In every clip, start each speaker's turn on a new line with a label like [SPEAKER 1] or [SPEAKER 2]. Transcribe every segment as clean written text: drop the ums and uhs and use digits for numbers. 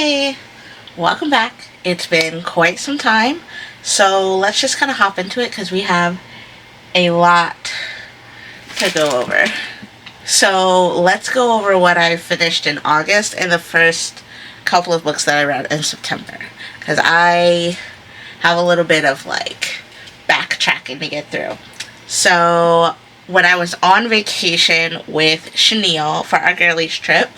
[SPEAKER 1] Hey, welcome back. It's been quite some time, so let's just kind of hop into it because we have a lot to go over. So let's go over what I finished in August and the first couple of books that I read in September, because I have a little bit of like backtracking to get through. So when I was on vacation with Chenille for our girlies trip,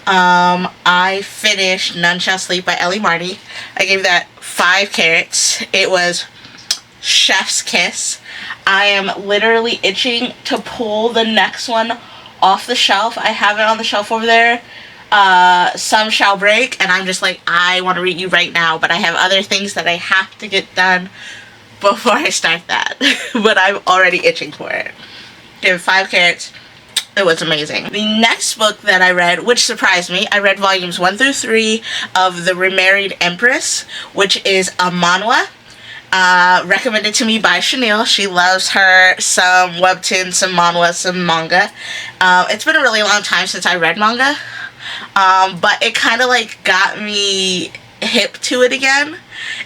[SPEAKER 1] I finished None Shall Sleep by Ellie Marty. I gave that 5 carrots. It was chef's kiss. I am literally itching to pull the next one off the shelf. I have it on the shelf over there. Some Shall Break, and I'm just like, I want to read you right now, but I have other things that I have to get done before I start that. But I'm already itching for it. Give 5 carrots. It was amazing. The next book that I read, which surprised me, I read volumes 1 through 3 of The Remarried Empress, which is a manhwa. Recommended to me by Chenille. She loves her some webtoons, some manhwa, some manga. It's been a really long time since I read manga, but it kind of like got me hip to it again.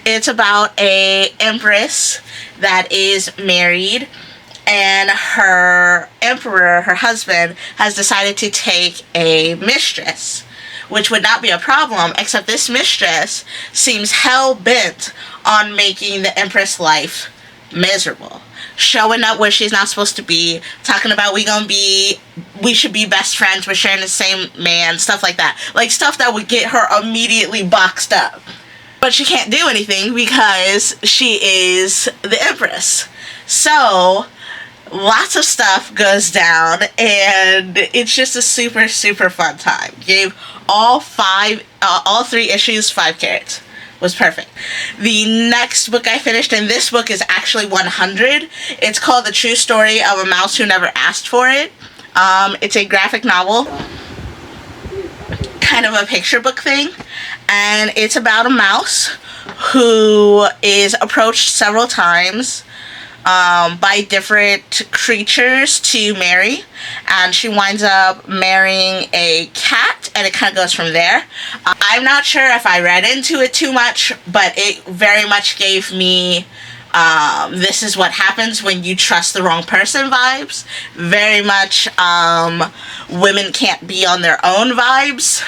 [SPEAKER 1] It's about a empress that is married, and her emperor, her husband, has decided to take a mistress, which would not be a problem, except this mistress seems hell-bent on making the empress' life miserable. Showing up where she's not supposed to be, talking about we should be best friends, we're sharing the same man, stuff like that. Like stuff that would get her immediately boxed up. But she can't do anything because she is the empress. So lots of stuff goes down, and it's just a super, super fun time. Gave all 3 issues 5 carrots. Was perfect. The next book I finished, and this book is actually 100. It's called The True Story of a Mouse Who Never Asked for It. It's a graphic novel, kind of a picture book thing, and it's about a mouse who is approached several times by different creatures to marry, and she winds up marrying a cat, and it kind of goes from there. I'm not sure if I read into it too much, but it very much gave me this is what happens when you trust the wrong person vibes. Very much women can't be on their own vibes.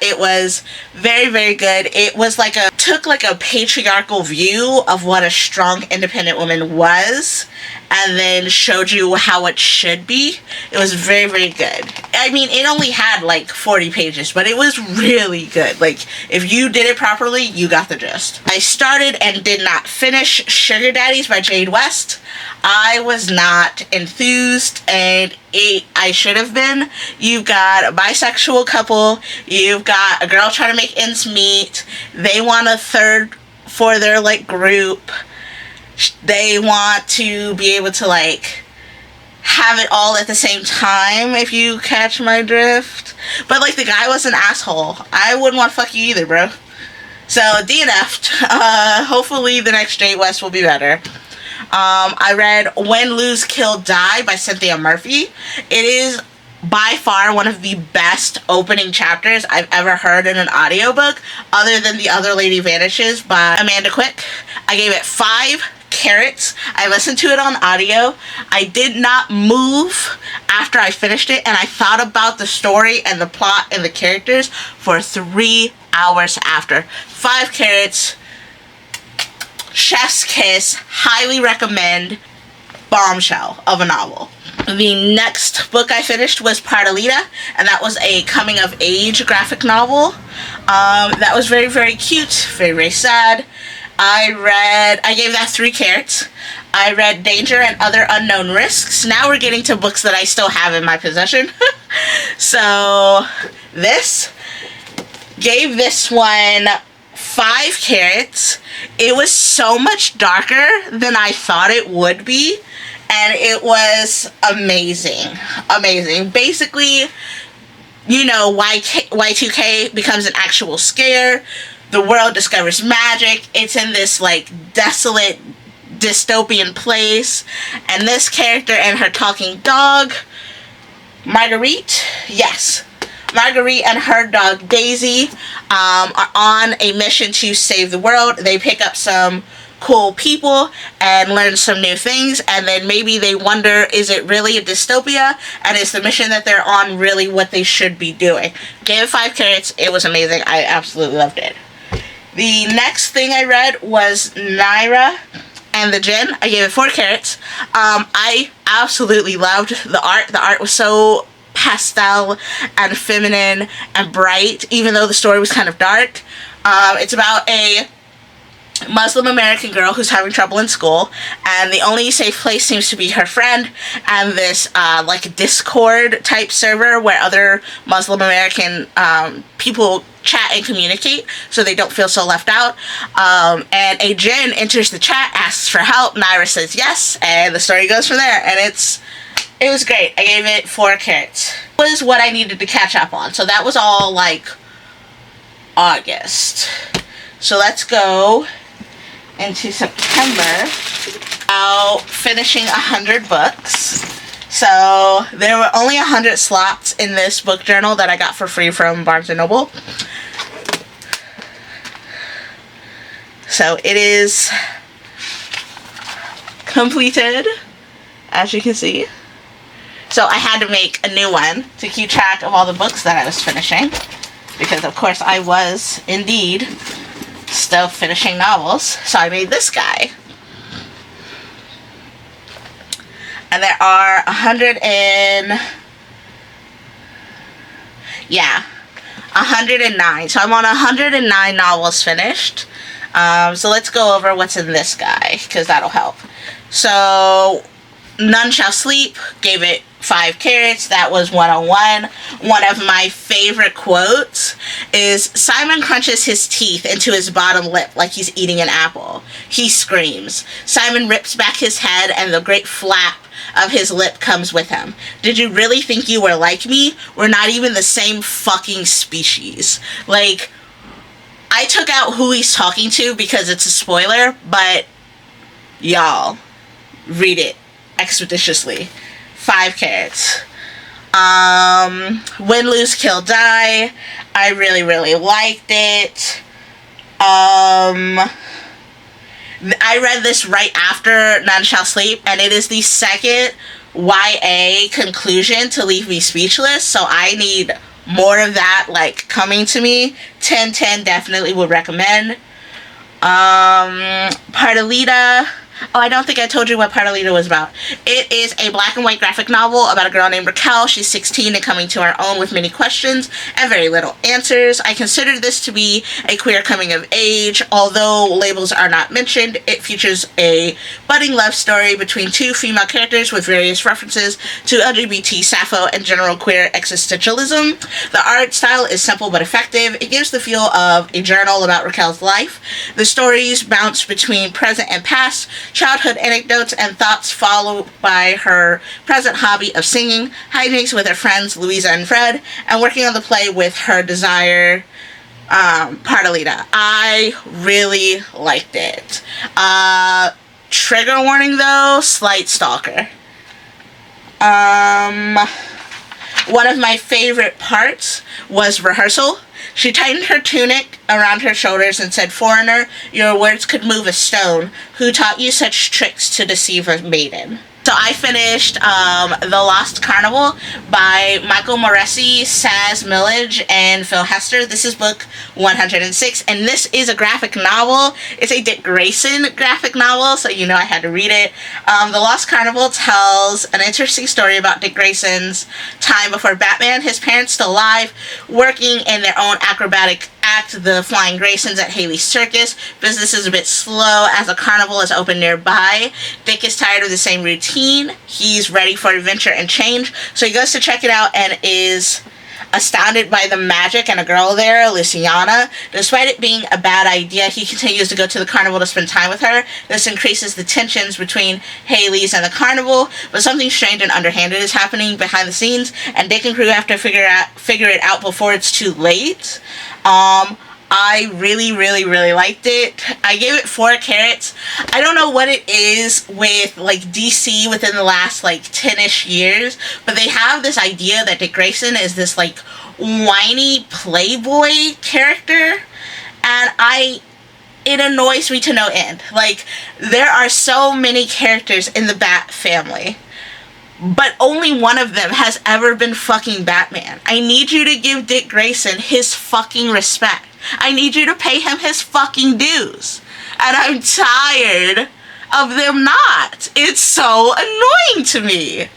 [SPEAKER 1] It was very, very good. It was like took a patriarchal view of what a strong independent woman was, and then showed you how it should be. It was very, very good. I mean, it only had like 40 pages, but it was really good. Like, if you did it properly, you got the gist. I started and did not finish Sugar Daddies by Jade West. I was not enthused, and I should have been. You've got a bisexual couple, you've got a girl trying to make ends meet, they want a third for their like group, they want to be able to like have it all at the same time, if you catch my drift. But like, the guy was an asshole. I wouldn't want to fuck you either, bro. So DNF'd. Hopefully the next Jade West will be better. I read When, Lose, Kill, Die by Cynthia Murphy. It is by far one of the best opening chapters I've ever heard in an audiobook, other than The Other Lady Vanishes by Amanda Quick. I gave it 5 carrots. I listened to it on audio. I did not move after I finished it, and I thought about the story and the plot and the characters for 3 hours after. 5 carrots. Chef's kiss. Highly recommend. Bombshell of a novel. The next book I finished was Pardalita, and that was a coming-of-age graphic novel. That was very, very cute. Very, very sad. I gave that 3 carrots. I read Danger and Other Unknown Risks. Now we're getting to books that I still have in my possession. So, gave this one 5 carrots. It was so much darker than I thought it would be, and it was amazing. Amazing. Basically, you know, Y2K becomes an actual scare. The world discovers magic. It's in this like desolate dystopian place, and this character and her talking dog, Marguerite, yes, Marguerite and her dog Daisy are on a mission to save the world. They pick up some cool people and learn some new things, and then maybe they wonder, is it really a dystopia, and is the mission that they're on really what they should be doing? Gave it 5 carrots. It was amazing. I absolutely loved it. The next thing I read was Naira and the Djinn. I gave it 4 carrots. I absolutely loved the art. The art was so pastel and feminine and bright, even though the story was kind of dark. It's about a Muslim American girl who's having trouble in school, and the only safe place seems to be her friend and this like Discord type server where other Muslim American people chat and communicate so they don't feel so left out. And a djinn enters the chat, asks for help. Naira says yes, and the story goes from there, and it was great. I gave it 4 carrots. It was what I needed to catch up on, so that was all like August. So let's go into September. Out finishing 100 books. So there were only 100 slots in this book journal that I got for free from Barnes & Noble. So it is completed, as you can see. So I had to make a new one to keep track of all the books that I was finishing, because of course I was indeed still finishing novels. So I made this guy. And there are 109. So I'm on 109 novels finished. So let's go over what's in this guy, because that'll help. So None Shall Sleep, gave it 5 carrots. That was 101. One of my favorite quotes is, Simon crunches his teeth into his bottom lip like he's eating an apple. He screams. Simon rips back his head and the great flap of his lip comes with him. Did you really think you were like me? We're not even the same fucking species. Like, I took out who he's talking to because it's a spoiler, but y'all, read it expeditiously. 5 carrots. Win, Lose, Kill, Die. I really, really liked it. I read this right after None Shall Sleep, and it is the second YA conclusion to leave me speechless, so I need more of that, like, coming to me. 10/10 definitely would recommend. Pardalita. Oh, I don't think I told you what Pardalita was about. It is a black and white graphic novel about a girl named Raquel. She's 16 and coming to her own with many questions and very little answers. I consider this to be a queer coming of age. Although labels are not mentioned, it features a budding love story between 2 female characters with various references to LGBT, sappho, and general queer existentialism. The art style is simple but effective. It gives the feel of a journal about Raquel's life. The stories bounce between present and past, childhood anecdotes and thoughts, followed by her present hobby of singing, hijinks with her friends Louisa and Fred, and working on the play with her desire, Pardalita. I really liked it. Trigger warning though, slight stalker. One of my favorite parts was rehearsal. She tightened her tunic around her shoulders and said, "Foreigner, your words could move a stone. Who taught you such tricks to deceive a maiden?" So I finished The Lost Carnival by Michael Moreci, Saz Millage, and Phil Hester. This is book 106, and this is a graphic novel. It's a Dick Grayson graphic novel, so you know I had to read it. The Lost Carnival tells an interesting story about Dick Grayson's time before Batman, his parents still alive, working in their own acrobatic act, the Flying Graysons at Haley's Circus. Business is a bit slow as a carnival is open nearby. Dick is tired of the same routine. He's ready for adventure and change, so he goes to check it out and is astounded by the magic and a girl there, Luciana. Despite it being a bad idea, he continues to go to the carnival to spend time with her. This increases the tensions between Haley's and the carnival, but something strange and underhanded is happening behind the scenes, and Dick and crew have to figure it out before it's too late. I really, really, really liked it. I gave it 4 carrots. I don't know what it is with, like, DC within the last, like, 10-ish years, but they have this idea that Dick Grayson is this, like, whiny playboy character, and it annoys me to no end. Like, there are so many characters in the Bat family, but only one of them has ever been fucking Batman. I need you to give Dick Grayson his fucking respect. I need you to pay him his fucking dues. And I'm tired of them not. It's so annoying to me.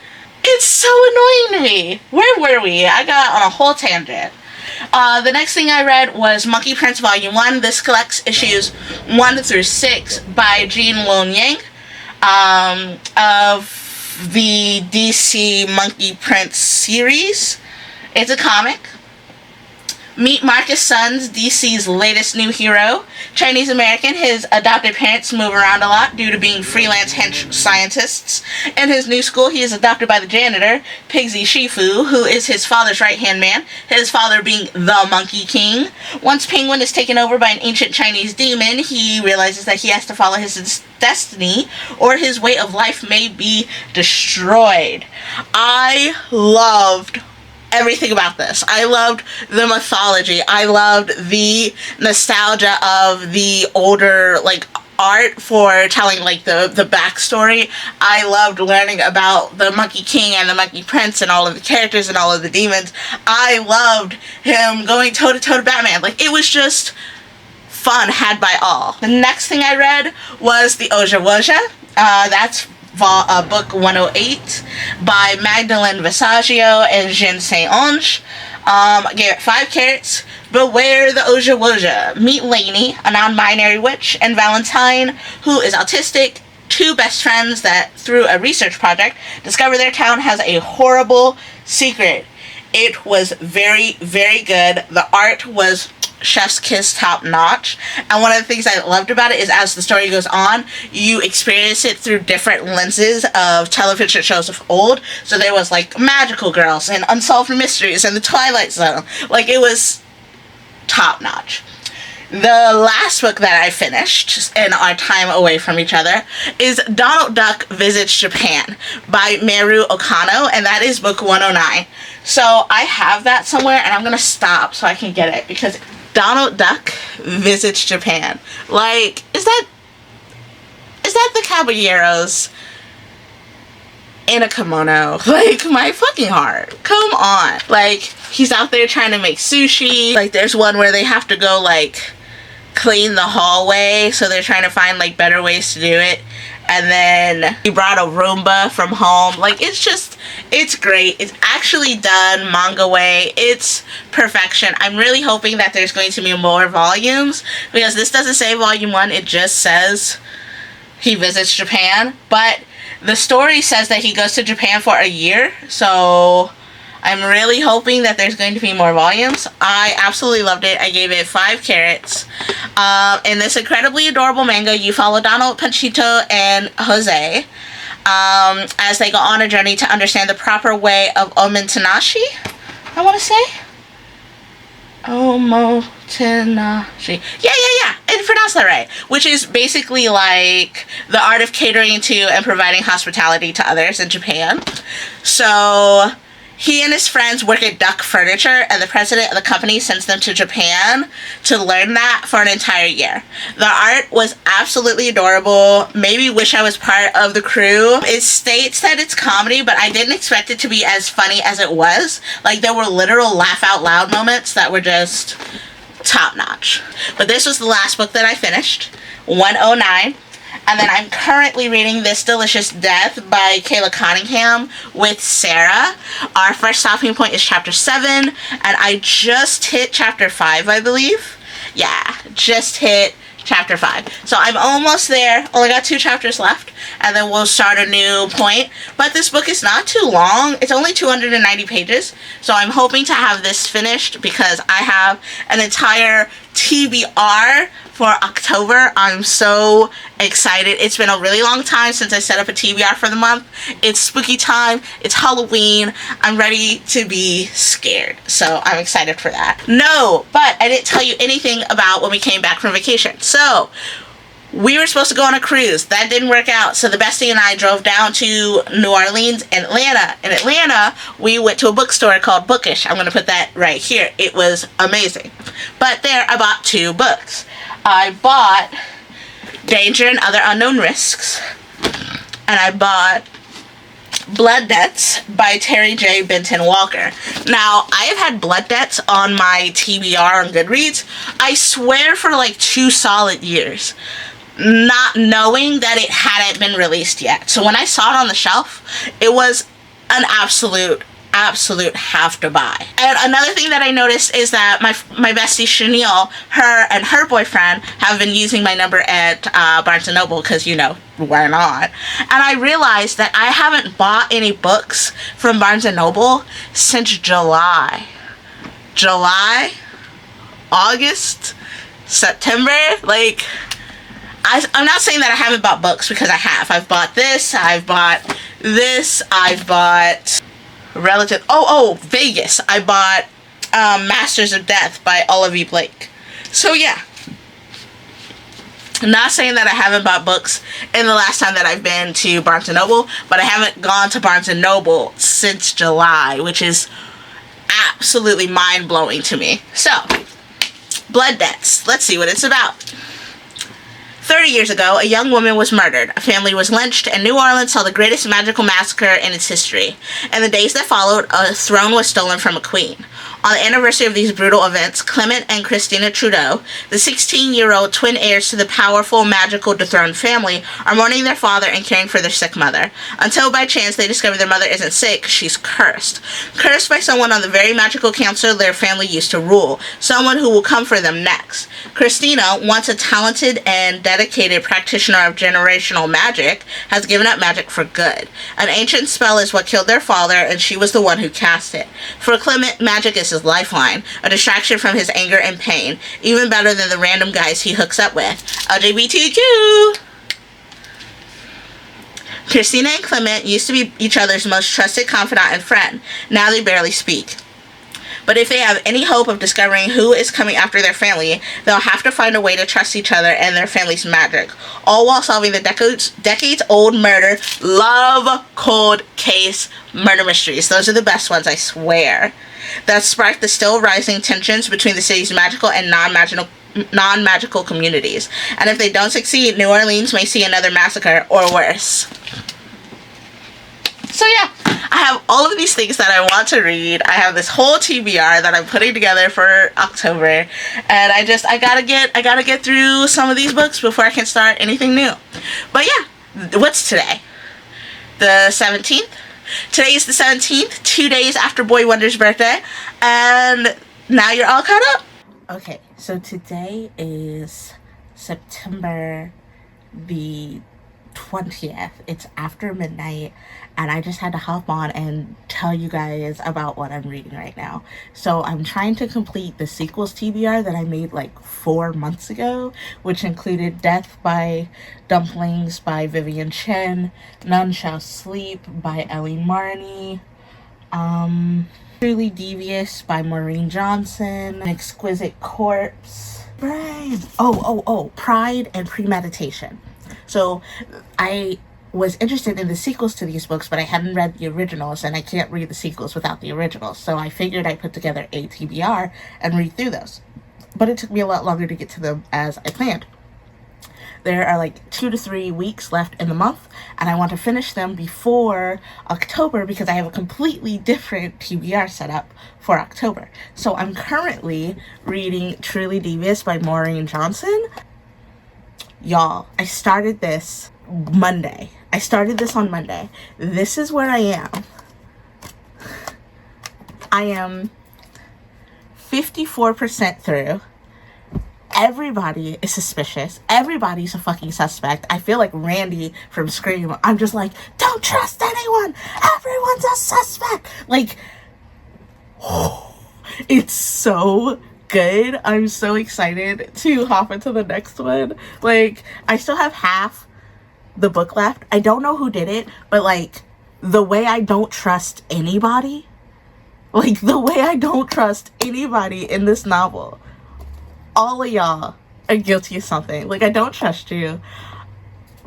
[SPEAKER 1] It's so annoying to me. Where were we? I got on a whole tangent. The next thing I read was Monkey Prince Volume 1. This collects issues 1 through 6 by Jean Lon Yang of the DC Monkey Prince series. It's a comic. Meet Marcus Sons, DC's latest new hero. Chinese American, his adopted parents move around a lot due to being freelance hench scientists. In his new school, he is adopted by the janitor, Pigsy Shifu, who is his father's right-hand man, his father being the Monkey King. Once Penguin is taken over by an ancient Chinese demon, he realizes that he has to follow his destiny, or his way of life may be destroyed. I loved everything about this. I loved the mythology. I loved the nostalgia of the older, like, art for telling, like, the backstory. I loved learning about the Monkey King and the Monkey Prince and all of the characters and all of the demons. I loved him going toe-to-toe to Batman. Like, it was just fun had by all. The next thing I read was the Oja Woja. That's book 108 by Magdalene Visaggio and Jin Seonge. I gave it 5 carrots. Beware the Oja Woja. Meet Lainey, a non-binary witch, and Valentine, who is autistic, 2 best friends that, through a research project, discover their town has a horrible secret. It was very, very good. The art was chef's kiss top notch, and one of the things I loved about it is as the story goes on, you experience it through different lenses of television shows of old. So there was like Magical Girls and Unsolved Mysteries and The Twilight Zone. Like, it was top notch. The last book that I finished in our time away from each other is Donald Duck Visits Japan by Meru Okano, and that is book 109. So I have that somewhere, and I'm gonna stop so I can get it, because Donald Duck Visits Japan. Like, is that the Caballeros in a kimono? Like, my fucking heart. Come on. Like, he's out there trying to make sushi. Like, there's one where they have to go, like, clean the hallway, so they're trying to find, like, better ways to do it. And then he brought a Roomba from home. Like, it's great. It's actually done manga way. It's perfection. I'm really hoping that there's going to be more volumes, because this doesn't say volume 1. It just says he visits Japan. But the story says that he goes to Japan for a year. So I'm really hoping that there's going to be more volumes. I absolutely loved it. I gave it 5 carrots. In this incredibly adorable manga, you follow Donald, Panchito, and Jose as they go on a journey to understand the proper way of omotenashi, I want to say. Omotenashi. Yeah. I pronounced that right. Which is basically like the art of catering to and providing hospitality to others in Japan. So he and his friends work at Duck Furniture, and the president of the company sends them to Japan to learn that for an entire year. The art was absolutely adorable. Maybe wish I was part of the crew. It states that it's comedy, but I didn't expect it to be as funny as it was. Like, there were literal laugh out loud moments that were just top notch. But this was the last book that I finished, 109. And then I'm currently reading This Delicious Death by Kayla Cunningham with Sarah. Our first stopping point is chapter 7, and I just hit chapter 5, I believe. Yeah, just hit chapter 5. So I'm almost there. Only got 2 chapters left, and then we'll start a new point. But this book is not too long. It's only 290 pages. So I'm hoping to have this finished, because I have an entire TBR for October. I'm so excited. It's been a really long time since I set up a TBR for the month. It's spooky time. It's Halloween. I'm ready to be scared. So I'm excited for that. No, but I didn't tell you anything about when we came back from vacation. So We were supposed to go on a cruise. That didn't work out. So the bestie and I drove down to New Orleans and Atlanta. In Atlanta, we went to a bookstore called Bookish. I'm going to put that right here. It was amazing. But there, I bought 2 books. I bought Danger and Other Unknown Risks. And I bought Blood Debts by Terry J. Benton Walker. Now, I have had Blood Debts on my TBR on Goodreads, I swear, for like 2 solid years, not knowing that it hadn't been released yet. So when I saw it on the shelf, it was an absolute have to buy. And another thing that I noticed is that my bestie Chanel, her and her boyfriend have been using my number at Barnes & Noble, because, you know, why not? And I realized that I haven't bought any books from Barnes & Noble since July, August, September. Like, I'm not saying that I haven't bought books, because I have. I've bought this, I've bought Relative. Vegas. I bought Masters of Death by Olivia Blake. So yeah. I'm not saying that I haven't bought books in the last time that I've been to Barnes & Noble, but I haven't gone to Barnes & Noble since July, which is absolutely mind-blowing to me. So, Blood Debts. Let's see what it's about. 30 years ago, a young woman was murdered, a family was lynched, and New Orleans saw the greatest magical massacre in its history. In the days that followed, a throne was stolen from a queen. On the anniversary of these brutal events, Clement and Christina Trudeau, the 16-year-old twin heirs to the powerful, magical dethroned family, are mourning their father and caring for their sick mother, until by chance they discover their mother isn't sick, she's cursed. Cursed by someone on the very magical council their family used to rule, someone who will come for them next. Christina, once a talented and dedicated practitioner of generational magic, has given up magic for good. An ancient spell is what killed their father, and she was the one who cast it. For Clement, magic is his lifeline, a distraction from his anger and pain, even better than the random guys he hooks up with. LGBTQ! Christina and Clement used to be each other's most trusted confidant and friend. Now they barely speak. But if they have any hope of discovering who is coming after their family, they'll have to find a way to trust each other and their family's magic, all while solving the decades-old murder, love, cold case murder mysteries. Those are the best ones, I swear. That sparked the still rising tensions between the city's magical and non-magical communities. And if they don't succeed, New Orleans may see another massacre or worse. So yeah, I have all of these things that I want to read. I have this whole TBR that I'm putting together for October, and I gotta get through some of these books before I can start anything new. But yeah, what's today? The 17th? Today is the 17th, 2 days after Boy Wonder's birthday, and now you're all caught up. Okay, so today is September the 20th. It's after midnight, and I just had to hop on and tell you guys about what I'm reading right now. So I'm trying to complete the sequels TBR that I made like 4 months ago, which included Death by Dumplings by Vivian Chen, None Shall Sleep by Ellie Marney, Truly Devious by Maureen Johnson, An Exquisite Corpse, Pride and Premeditation. So I was interested in the sequels to these books, but I hadn't read the originals, and I can't read the sequels without the originals. So I figured I'd put together a TBR and read through those. But it took me a lot longer to get to them as I planned. There are like 2 to 3 weeks left in the month, and I want to finish them before October because I have a completely different TBR setup for October. So I'm currently reading Truly Devious by Maureen Johnson. Y'all, I started this Monday. On Monday. This is where I am. I am 54% through. Everybody is suspicious. Everybody's a fucking suspect. I feel like Randy from Scream. I'm just like, don't trust anyone. Everyone's a suspect. Like, it's so good. I'm so excited to hop into the next one. Like, I still have half the book left. I don't know who did it, but like, the way I don't trust anybody, in this novel, all of y'all are guilty of something. Like, I don't trust you.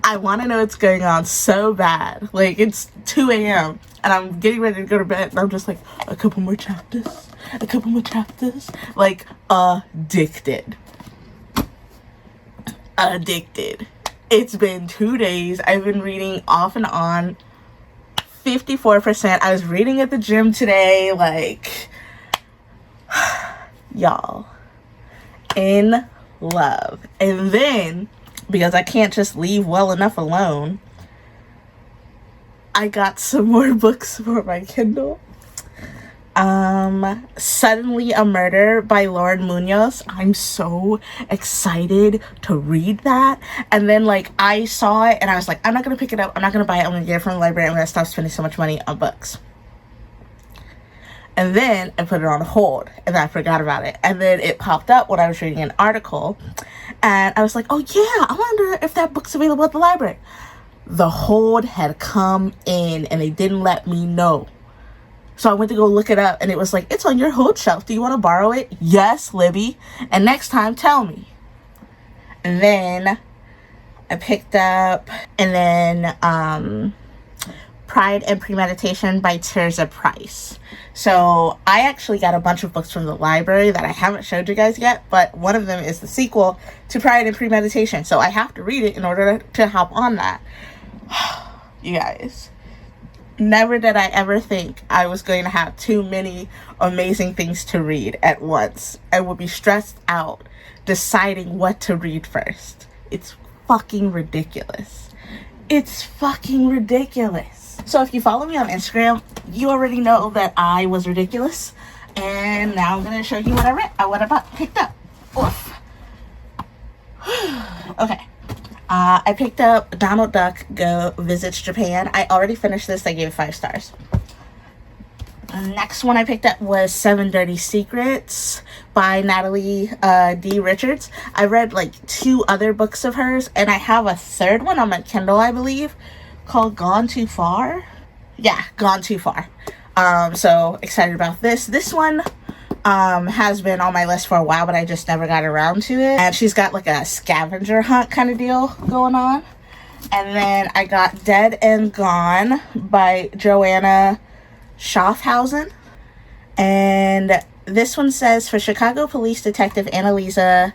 [SPEAKER 1] I want to know what's going on so bad. Like, it's 2 a.m. and I'm getting ready to go to bed, and I'm just like, a couple more chapters. A couple more chapters. Like, addicted. Addicted. It's been 2 days. I've been reading off and on. 54%. I was reading at the gym today. Like, y'all. In love. And then, because I can't just leave well enough alone, I got some more books for my Kindle. Suddenly a Murder by Lauren Munoz. I'm so excited to read that. And then, like, I saw it and I was like, I'm not gonna pick it up, I'm not gonna buy it, I'm gonna get it from the library, I'm gonna stop spending so much money on books. And then I put it on hold and I forgot about it. And then it popped up when I was reading an article and I was like, oh yeah, I wonder if that book's available at the library. The hold had come in and they didn't let me know. So I went to go look it up and it was like, it's on your hold shelf. Do you want to borrow it? Yes, Libby. And next time, tell me. And then I picked up, and then Pride and Premeditation by Tirzah Price. So I actually got a bunch of books from the library that I haven't showed you guys yet, but one of them is the sequel to Pride and Premeditation. So I have to read it in order to hop on that. You guys. Never did I ever think I was going to have too many amazing things to read at once. I would be stressed out deciding what to read first. It's fucking ridiculous. It's fucking ridiculous. So if you follow me on Instagram, you already know that I was ridiculous. And now I'm going to show you what I read, what I picked up. Oof. Okay. I picked up Donald Duck Visits Japan. I already finished this. I gave it 5 stars. The next one I picked up was 7 Dirty Secrets by Natalie D. Richards. I read like 2 other books of hers, and I have a 3rd one on my Kindle, I believe, called Gone Too Far. Yeah, Gone Too Far. So excited about this. This one has been on my list for a while, but I just never got around to it. And she's got like a scavenger hunt kind of deal going on. And then I got Dead and Gone by Joanna Schaffhausen. And this one says, for Chicago Police Detective Annalisa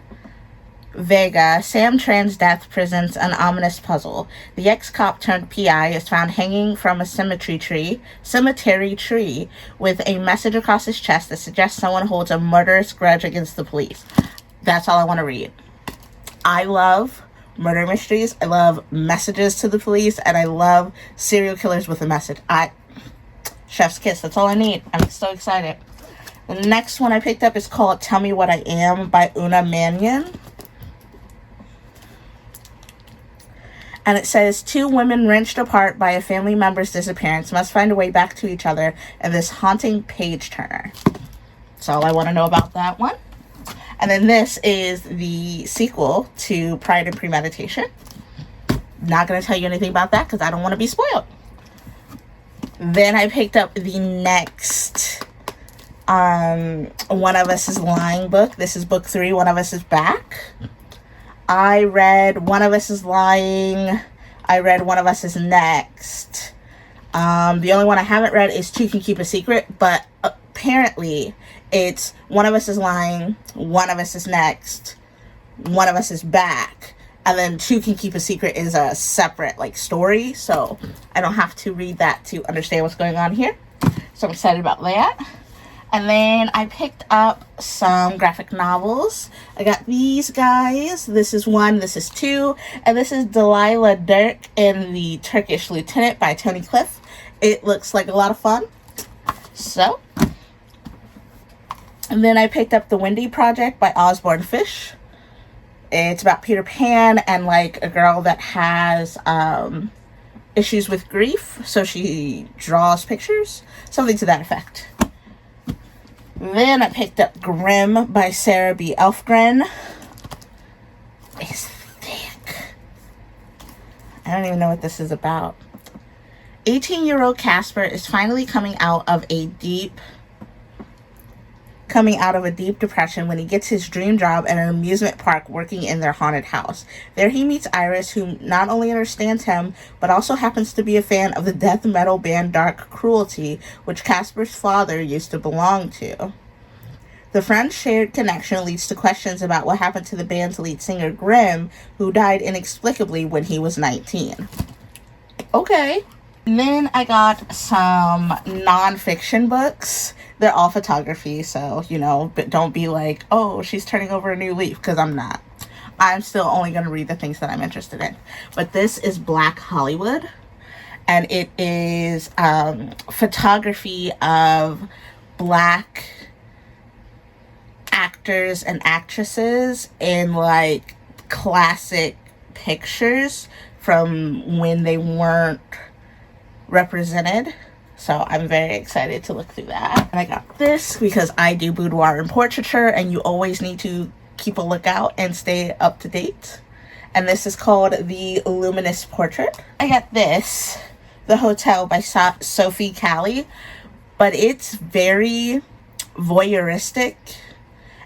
[SPEAKER 1] Vega, Sam Tran's death presents an ominous puzzle. The ex-cop turned PI is found hanging from a cemetery tree with a message across his chest that suggests someone holds a murderous grudge against the police. That's all I want to read. I love murder mysteries. I love messages to the police, and I love serial killers with a message. Chef's kiss. That's all I need. I'm so excited. The next one I picked up is called Tell Me What I Am by Una Mannion. And it says, 2 women wrenched apart by a family member's disappearance must find a way back to each other in this haunting page-turner. That's all I want to know about that one. And then this is the sequel to Pride and Premeditation. Not going to tell you anything about that because I don't want to be spoiled. Then I picked up the next One of Us is Lying book. This is book 3, One of Us is Back. I read One of Us is Lying. I read One of Us is Next. The only one I haven't read is Two Can Keep a Secret, but apparently it's One of Us is Lying, One of Us is Next, One of Us is Back, and then Two Can Keep a Secret is a separate like story, so I don't have to read that to understand what's going on here. So I'm excited about that. And then I picked up some graphic novels. I got these guys. This is 1, this is 2, and this is Delilah Dirk and the Turkish Lieutenant by Tony Cliff. It looks like a lot of fun. So, and then I picked up The Wendy Project by Osborne Fish. It's about Peter Pan and like a girl that has issues with grief, so she draws pictures, something to that effect. Then I picked up Grimm by Sarah B. Elfgren. It's thick. I don't even know what this is about. 18-year-old Casper is finally coming out of a deep coming out of a deep depression when he gets his dream job at an amusement park working in their haunted house. There he meets Iris, who not only understands him, but also happens to be a fan of the death metal band Dark Cruelty, which Casper's father used to belong to. The friends' shared connection leads to questions about what happened to the band's lead singer, Grimm, who died inexplicably when he was 19. Okay. And then I got some nonfiction books. They're all photography, so, but don't be like, oh, she's turning over a new leaf, because I'm not. I'm still only going to read the things that I'm interested in. But this is Black Hollywood, and it is photography of Black actors and actresses in, like, classic pictures from when they weren't represented. So I'm very excited to look through that. And I got this because I do boudoir and portraiture, and you always need to keep a lookout and stay up to date. And this is called The Luminous Portrait. I got this, The Hotel by Sophie Callie, but it's very voyeuristic,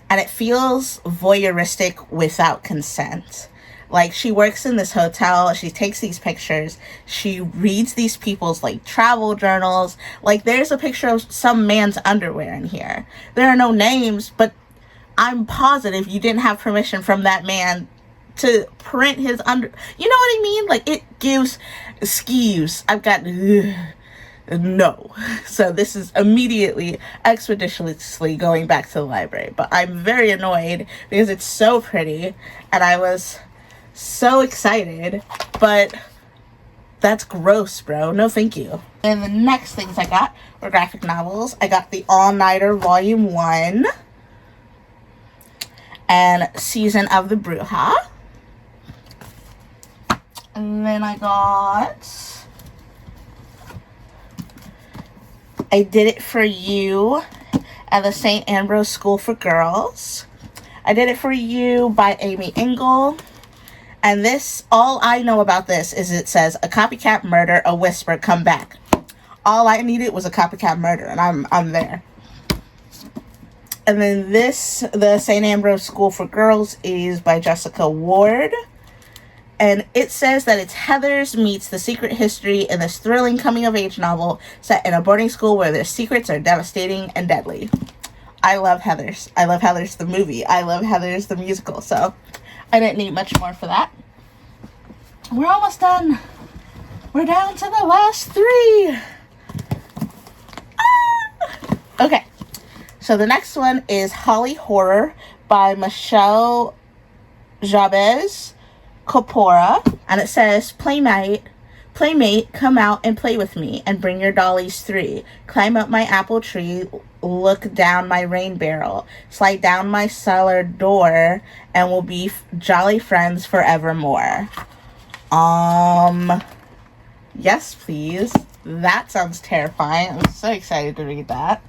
[SPEAKER 1] and it feels voyeuristic without consent. Like, she works in this hotel, she takes these pictures, she reads these people's, like, travel journals. Like, there's a picture of some man's underwear in here. There are no names, but I'm positive you didn't have permission from that man to print his you know what I mean? Like, it gives skews. I've got no. So this is immediately expeditiously going back to the library. But I'm very annoyed because it's so pretty, and I was so excited, but that's gross, bro. No thank you. And the next things I got were graphic novels. I got The All-Nighter Volume 1 and Season of the Bruja. And then I got I Did It For You at the St. Ambrose School for Girls. I Did It For You by Amy Engel. And this, all I know about this is it says, a copycat murder, a whisper, come back. All I needed was a copycat murder, and I'm there. And then this, the St. Ambrose School for Girls, is by Jessica Ward. And it says that it's Heathers meets The Secret History in this thrilling coming-of-age novel set in a boarding school where their secrets are devastating and deadly. I love Heathers. I love Heathers the movie. I love Heathers the musical, so I didn't need much more for that. We're almost done. We're down to the last 3. Okay. So the next one is Holly Horror by Michelle Jabez Copora. And it says, Playmate, come out and play with me and bring your dollies 3. Climb up my apple tree, look down my rain barrel, slide down my cellar door, and we'll be jolly friends forevermore. Yes, please. That sounds terrifying. I'm so excited to read that.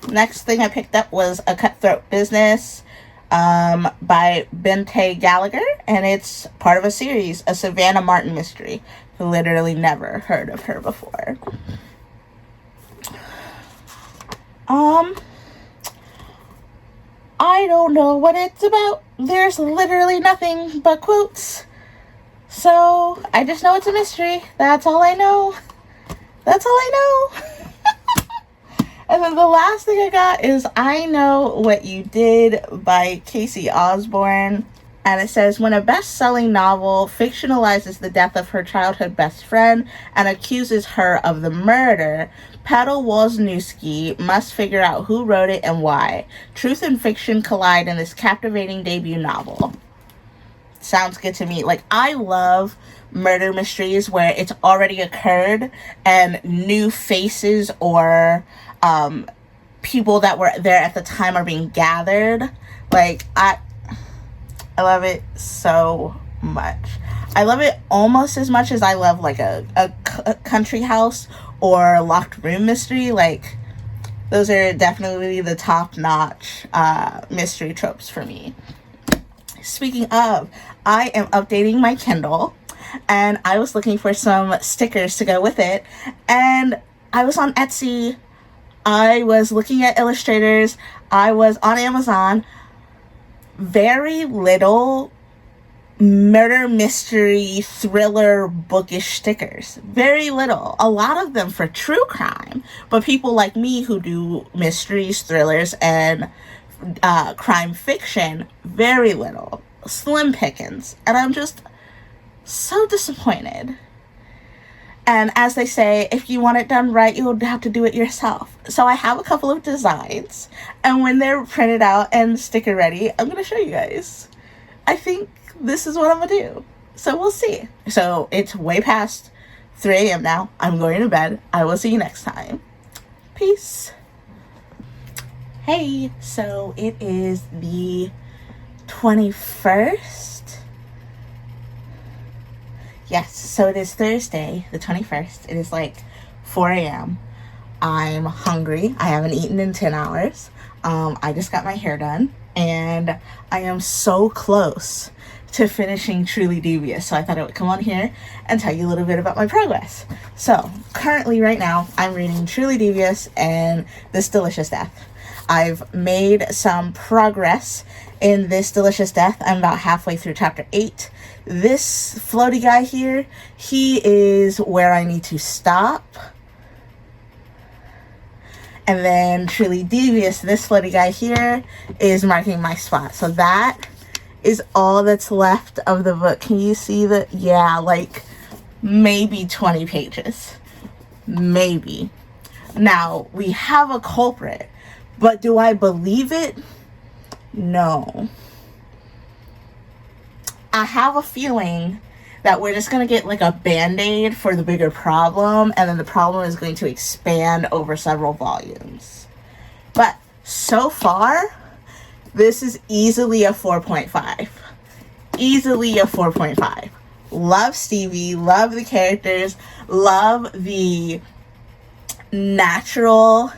[SPEAKER 1] Next thing I picked up was A Cutthroat Business by Bente Gallagher, and it's part of a series, a Savannah Martin mystery. Literally never heard of her before. I don't know what it's about. There's literally nothing but quotes. So, I just know it's a mystery. That's all I know. That's all I know. And then the last thing I got is I Know What You Did by Casey Osborne. And it says, when a best-selling novel fictionalizes the death of her childhood best friend and accuses her of the murder, Paddle Wozniewski must figure out who wrote it and why. Truth and fiction collide in this captivating debut novel. Sounds good to me. Like, I love murder mysteries where it's already occurred and new faces or people that were there at the time are being gathered. Like, I love it so much. I love it almost as much as I love like a country house or locked room mystery. Like, those are definitely the top-notch mystery tropes for me. Speaking of, I am updating my Kindle, and I was looking for some stickers to go with it, and I was on Etsy I was looking at illustrators. I was on Amazon. Very little murder mystery thriller bookish stickers. Very little. A lot of them for true crime, but people like me who do mysteries, thrillers, and crime fiction, very little. Slim pickings. And I'm just so disappointed. And as they say, if you want it done right, you'll have to do it yourself. So I have a couple of designs, and when they're printed out and sticker ready, I'm going to show you guys. I think this is what I'm going to do. So we'll see. So it's way past 3 a.m. now. I'm going to bed. I will see you next time. Peace. Hey, so it is the 21st. Yes, so it is Thursday, the 21st. It is like 4 a.m. I'm hungry. I haven't eaten in 10 hours. I just got my hair done, and I am so close to finishing Truly Devious. So I thought I would come on here and tell you a little bit about my progress. So currently right now, I'm reading Truly Devious and This Delicious Death. I've made some progress in This Delicious Death. I'm about halfway through chapter 8. This floaty guy here, he is where I need to stop. And then Truly Devious, this floaty guy here, is marking my spot. So that is all that's left of the book. Can you see that? Yeah, like maybe 20 pages. Maybe. Now, we have a culprit, but do I believe it? No. I have a feeling that we're just going to get like a band-aid for the bigger problem, and then the problem is going to expand over several volumes. But so far, this is easily a 4.5. Easily a 4.5. Love Stevie, love the characters, love the natural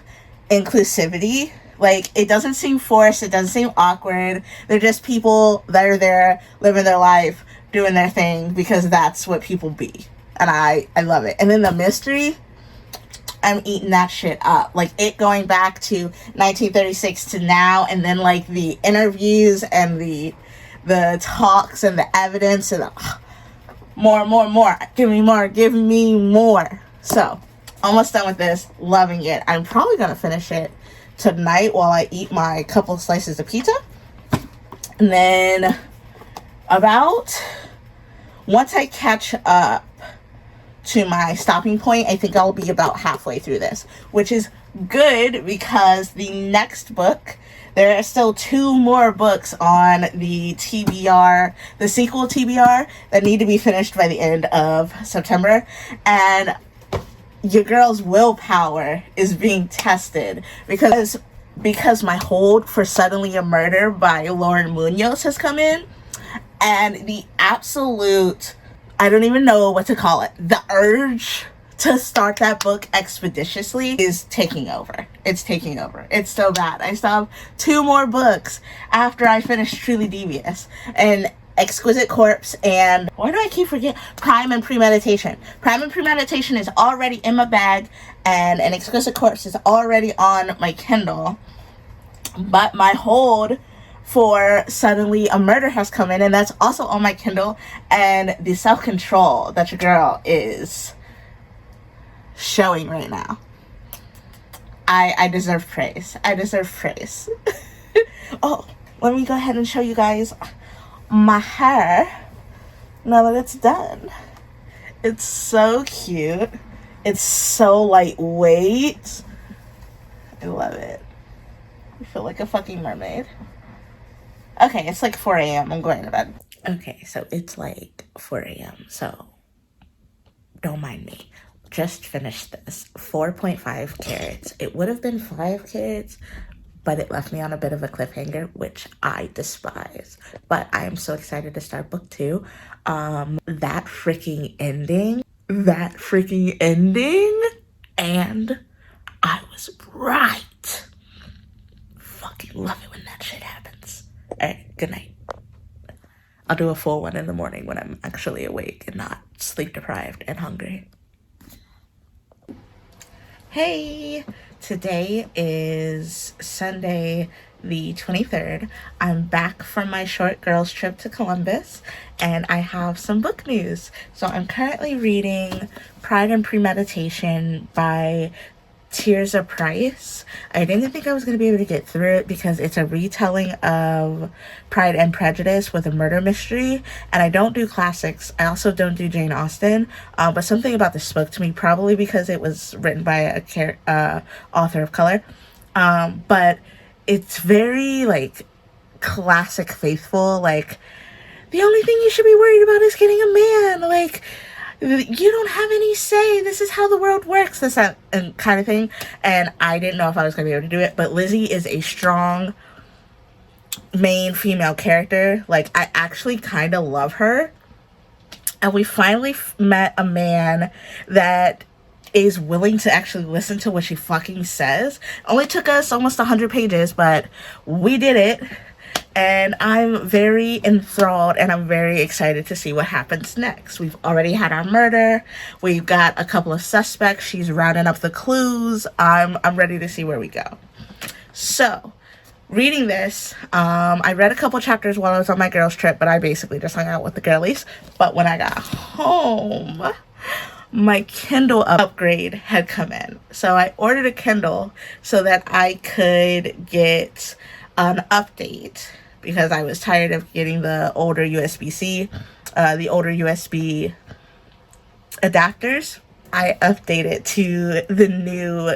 [SPEAKER 1] inclusivity. Like, it doesn't seem forced, it doesn't seem awkward. They're just people that are there, living their life, doing their thing, because that's what people be. And I love it. And then the mystery, I'm eating that shit up. Like, it going back to 1936 to now, and then, like, the interviews and the talks and the evidence, and more. Give me more. So, almost done with this. Loving it. I'm probably going to finish it tonight while I eat my couple slices of pizza. And then once I catch up to my stopping point, I think I'll be about halfway through this, which is good because the next book, there are still 2 more books on the TBR, the sequel TBR, that need to be finished by the end of September. And your girl's willpower is being tested because my hold for Suddenly a Murder by Lauren Munoz has come in, and the absolute, I don't even know what to call it, the urge to start that book expeditiously is taking over. It's taking over. It's so bad. I still have 2 more books after I finish Truly Devious, and Exquisite Corpse, and why do I keep forgetting? Crime and Premeditation. Crime and Premeditation is already in my bag, and an Exquisite Corpse is already on my Kindle. But my hold for Suddenly a Murder has come in, and that's also on my Kindle. And the self-control that your girl is showing right now, I deserve praise. I deserve praise. Oh, let me go ahead and show you guys my hair now that it's done. It's so cute. It's so lightweight. I love it. I feel like a fucking mermaid. Okay, it's like 4 a.m. I'm going to bed. Okay, so it's like 4 a.m. So don't mind me. Just finished this. 4.5 carats. It would have been 5 carats, but it left me on a bit of a cliffhanger, which I despise. But I am so excited to start book 2. That freaking ending, and I was right. Fucking love it when that shit happens. Alright, good night. I'll do a full one in the morning when I'm actually awake and not sleep deprived and hungry. Hey, Today is Sunday, the 23rd. I'm back from my short girls trip to Columbus, and I have some book news. So I'm currently reading Pride and Premeditation by Tirzah Price. I didn't think I was going to be able to get through it because it's a retelling of Pride and Prejudice with a murder mystery, and I don't do classics. I also don't do Jane Austen, but something about this spoke to me, probably because it was written by a author of color. But it's very like classic faithful. Like, the only thing you should be worried about is getting a man. Like, you don't have any say. This is how the world works. This that, and kind of thing. And I didn't know if I was going to be able to do it. But Lizzie is a strong main female character. Like, I actually kind of love her. And we finally met a man that is willing to actually listen to what she fucking says. Only took us almost 100 pages, but we did it. And I'm very enthralled, and I'm very excited to see what happens next. We've already had our murder. We've got a couple of suspects. She's rounding up the clues. I'm ready to see where we go. So, reading this, I read a couple chapters while I was on my girls' trip, but I basically just hung out with the girlies. But when I got home, my Kindle upgrade had come in. So I ordered a Kindle so that I could get an update, because I was tired of getting the older USB-C, the older USB adapters. I updated to the new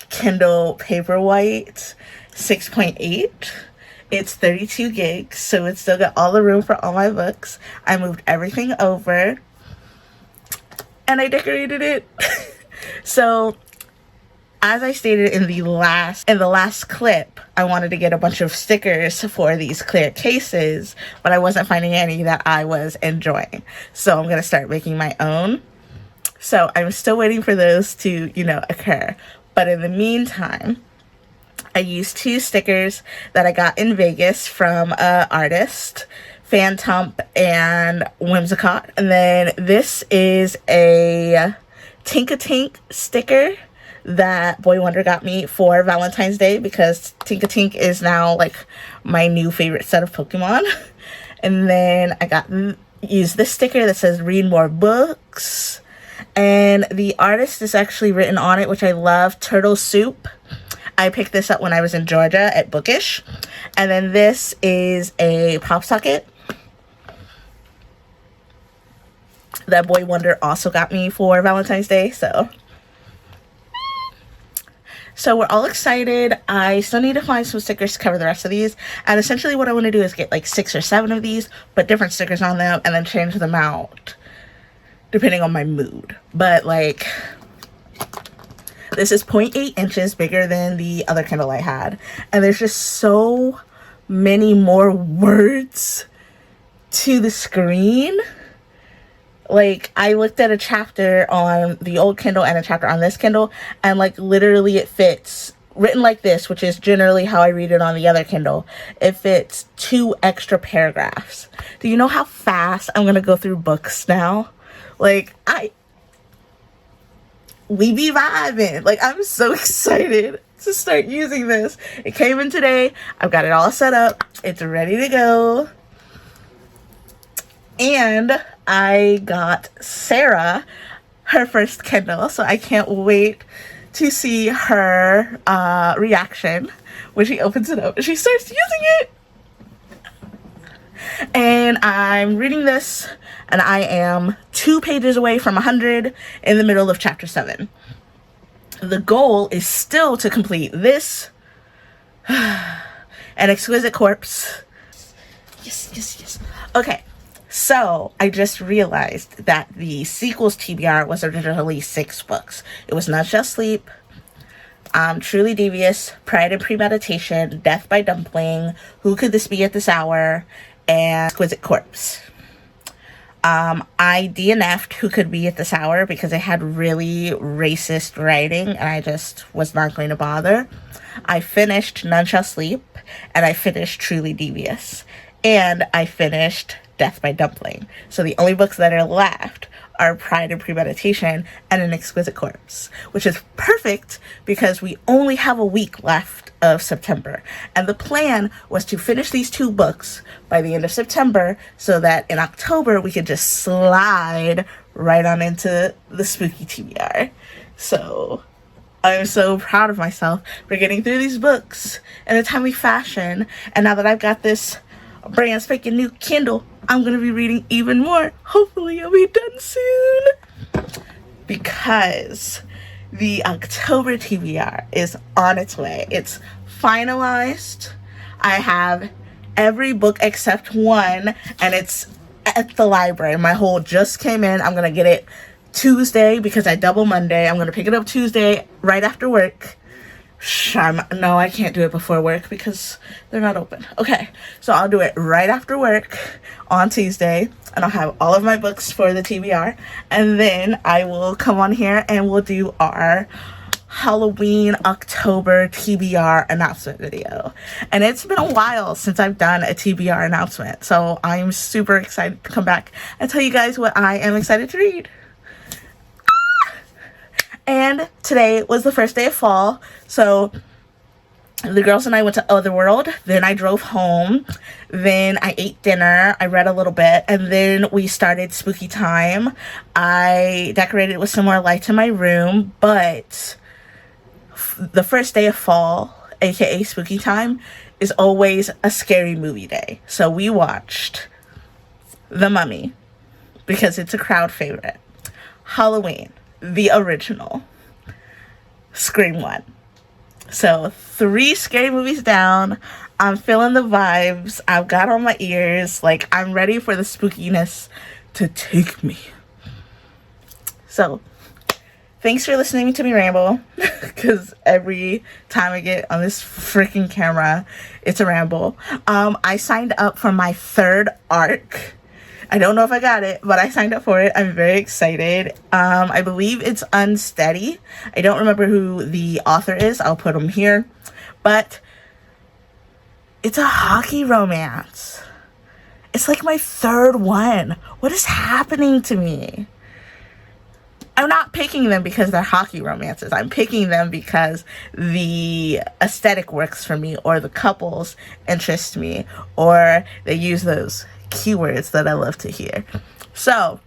[SPEAKER 1] Kindle Paperwhite 6.8. It's 32 gigs, so it's still got all the room for all my books. I moved everything over, and I decorated it. So, as I stated in the last clip, I wanted to get a bunch of stickers for these clear cases, but I wasn't finding any that I was enjoying. So I'm going to start making my own. So I'm still waiting for those to, occur. But in the meantime, I used 2 stickers that I got in Vegas from an artist, Phantomp and Whimsicott. And then this is a Tink-a-Tink sticker that Boy Wonder got me for Valentine's Day, because Tink-a-Tink is now like my new favorite set of Pokemon. And then I used this sticker that says read more books, and the artist is actually written on it, which I love, Turtle Soup. I picked this up when I was in Georgia at Bookish. And then this is a pop socket that Boy Wonder also got me for Valentine's Day. So we're all excited. I still need to find some stickers to cover the rest of these. And essentially what I want to do is get like 6 or 7 of these, put different stickers on them, and then change them out depending on my mood. But like, this is 0.8 inches bigger than the other Kindle I had. And there's just so many more words to the screen. Like, I looked at a chapter on the old Kindle and a chapter on this Kindle, and like literally it fits, written like this, which is generally how I read it on the other Kindle, it fits 2 extra paragraphs. Do you know how fast I'm gonna go through books now? Like, we be vibing. Like, I'm so excited to start using this. It came in today. I've got it all set up. It's ready to go. And I got Sarah her first Kindle, so I can't wait to see her reaction when she opens it up and she starts using it. And I'm reading this, and I am 2 pages away from 100, in the middle of chapter 7. The goal is still to complete this, An Exquisite Corpse. Yes. Okay. So, I just realized that the sequels TBR was originally 6 books. It was None Shall Sleep, Truly Devious, Pride and Premeditation, Death by Dumpling, Who Could This Be at This Hour, and Exquisite Corpse. I DNF'd Who Could Be at This Hour because it had really racist writing, and I just was not going to bother. I finished None Shall Sleep, and I finished Truly Devious. And I finished Death by Dumpling. So the only books that are left are Pride and Premeditation and An Exquisite Corpse, which is perfect because we only have a week left of September. And the plan was to finish these 2 books by the end of September so that in October we could just slide right on into the spooky TBR. So I'm so proud of myself for getting through these books in a timely fashion. And now that I've got this brand spanking new Kindle, I'm going to be reading even more. Hopefully I'll be done soon. Because the October TBR is on its way. It's finalized. I have every book except one, and it's at the library. My whole just came in. I'm going to get it Tuesday because I double Monday. I'm going to pick it up Tuesday right after work. No, I can't do it before work because they're not open. Okay, so I'll do it right after work on Tuesday, and I'll have all of my books for the TBR, and then I will come on here and we'll do our Halloween October TBR announcement video. And it's been a while since I've done a TBR announcement, so I'm super excited to come back and tell you guys what I am excited to read. And today was the first day of fall, so the girls and I went to Otherworld, then I drove home, then I ate dinner, I read a little bit, and then we started spooky time. I decorated with some more lights in my room, but the first day of fall, aka spooky time, is always a scary movie day. So we watched The Mummy, because it's a crowd favorite, Halloween, the original, Scream 1. So 3 scary movies down. I'm feeling the vibes. I've got on my ears. Like, I'm ready for the spookiness to take me. So thanks for listening to me ramble, because every time I get on this freaking camera, it's a ramble. I signed up for my 3rd arc. I don't know if I got it, but I signed up for it. I'm very excited. I believe it's Unsteady. I don't remember who the author is. I'll put him here. But it's a hockey romance. It's like my 3rd one. What is happening to me? I'm not picking them because they're hockey romances. I'm picking them because the aesthetic works for me, or the couples interest me, or they use those keywords that I love to hear. So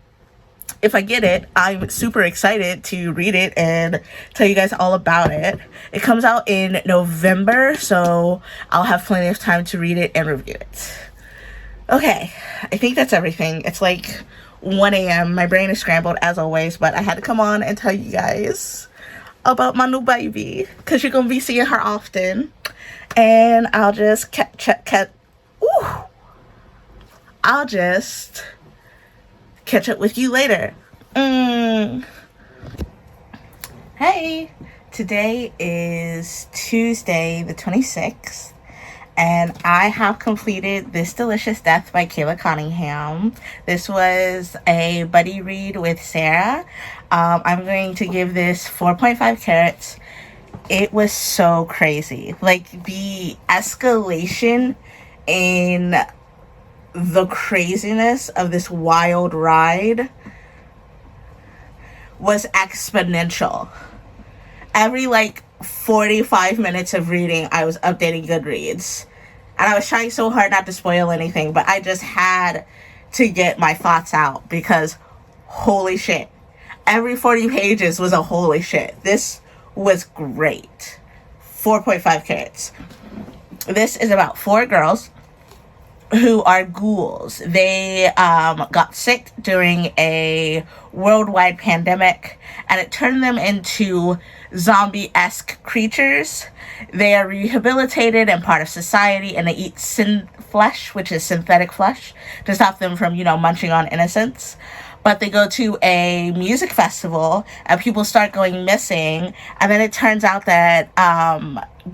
[SPEAKER 1] if I get it, I'm super excited to read it and tell you guys all about it. It comes out in November, so I'll have plenty of time to read it and review it. Okay, I think that's everything. It's like 1 a.m. My brain is scrambled as always, but I had to come on and tell you guys about my new baby, because you're going to be seeing her often. And I'll just I'll just catch up with you later. Hey, today is Tuesday the 26th, and I have completed This Delicious Death by Kayla Cunningham. This was a buddy read with Sarah. I'm going to give this 4.5 carats. It was so crazy. Like, the escalation in the craziness of this wild ride was exponential. Every 45 minutes of reading, I was updating Goodreads, and I was trying so hard not to spoil anything, but I just had to get my thoughts out because holy shit, every 40 pages was a holy shit. This was great. 4.5 carats. This is about 4 girls who are ghouls. They got sick during a worldwide pandemic, and it turned them into zombie-esque creatures. They are rehabilitated and part of society, and they eat flesh, which is synthetic flesh, to stop them from, munching on innocents. But they go to a music festival, and people start going missing, and then it turns out that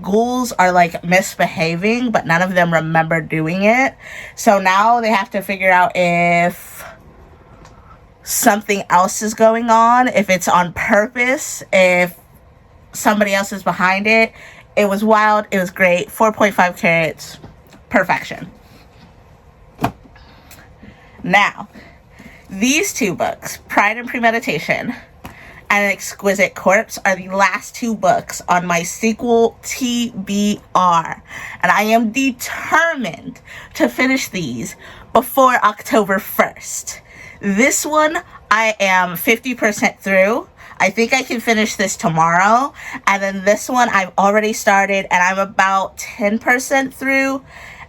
[SPEAKER 1] ghouls are misbehaving, but none of them remember doing it. So now they have to figure out if something else is going on, if it's on purpose, if somebody else is behind it. It was wild. It was great. 4.5 carats. Perfection. Now, these two books, Pride and Premeditation and An Exquisite Corpse, are the last two books on my sequel TBR. And I am determined to finish these before October 1st. This one, I am 50% through. I think I can finish this tomorrow. And then this one, I've already started and I'm about 10% through.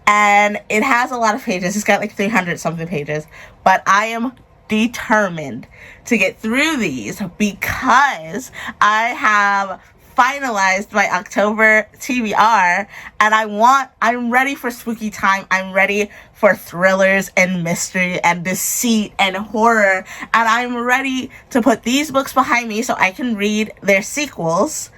[SPEAKER 1] And it has a lot of pages. It's got like 300 something pages. But I am determined to get through these because I have finalized my October TBR and I'm ready for spooky time. I'm ready for thrillers and mystery and deceit and horror, and I'm ready to put these books behind me so I can read their sequels,